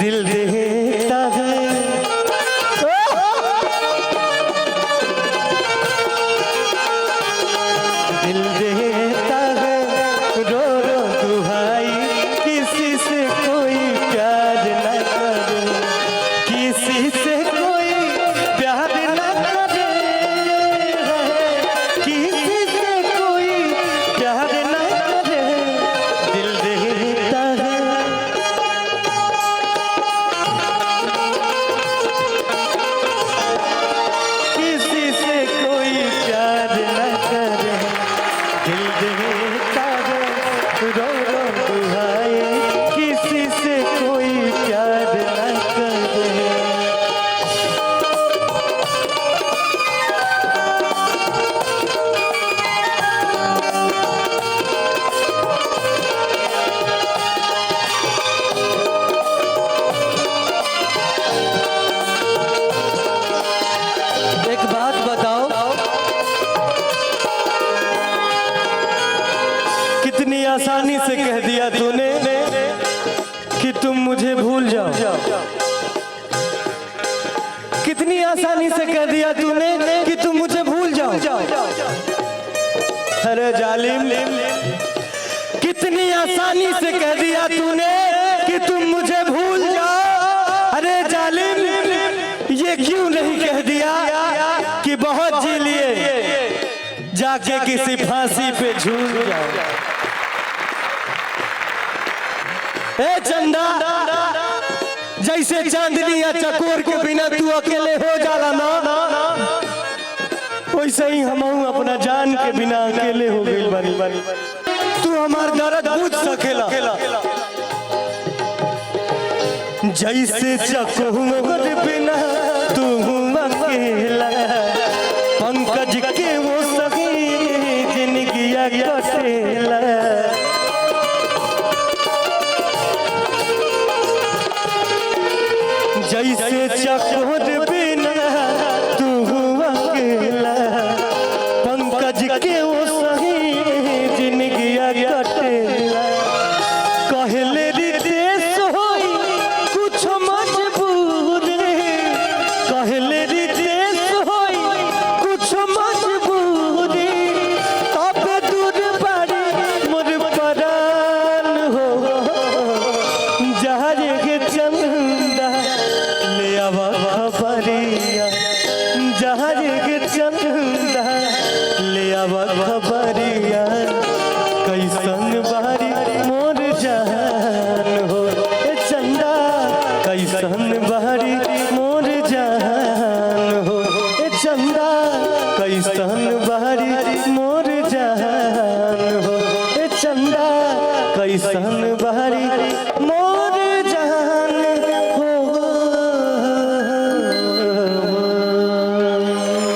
दिल देता है दिल देता है रो रो दुहाई किसी से कोई प्यार न करे किसी से कोई प्यार न करे किसी से कोई प्यार न करे दिल देता है किसी से कोई प्यार न करे दिल देता है रो रो दुहाई किसी से कोई प्यार न करे एक बात बताओ कितनी आसानी से कह दिया तूने कि तुम मुझे भूल जाओ कितनी आसानी से कह दिया तूने कि तुम मुझे भूल जाओ अरे जालिम कितनी आसानी से कह दिया तूने कि तुम मुझे भूल जाओ अरे जालिम ये क्यों नहीं कह दिया कि बहुत जी लिए जाके किसी फांसी पे झूल जाओ ए चंदा जैसे चांदनी या चकोर के बिना तू अकेले हो जाला ना वैसे ही हम अपना जान के बिना अकेले हो गइल बानी तू हमार दर्द बुझ सकेला जैसे चकोर बिना तू अकेला पंकज के वो सही जिंदगी कटेला जैसे चकोर बिना तू अकेला पंकज के वो सही जिंदगी कटेला कहले रितेश होई कुछ मजबूर कहले रितेश होई कुछ मजबूरी तब दूर बारी मोर परान हो जहाज के चंदा ले आवा खबरिया जहाज के चंदा ले आवा खबरिया कैसन बारी मोर जान हो ए चंदा कैसन बारी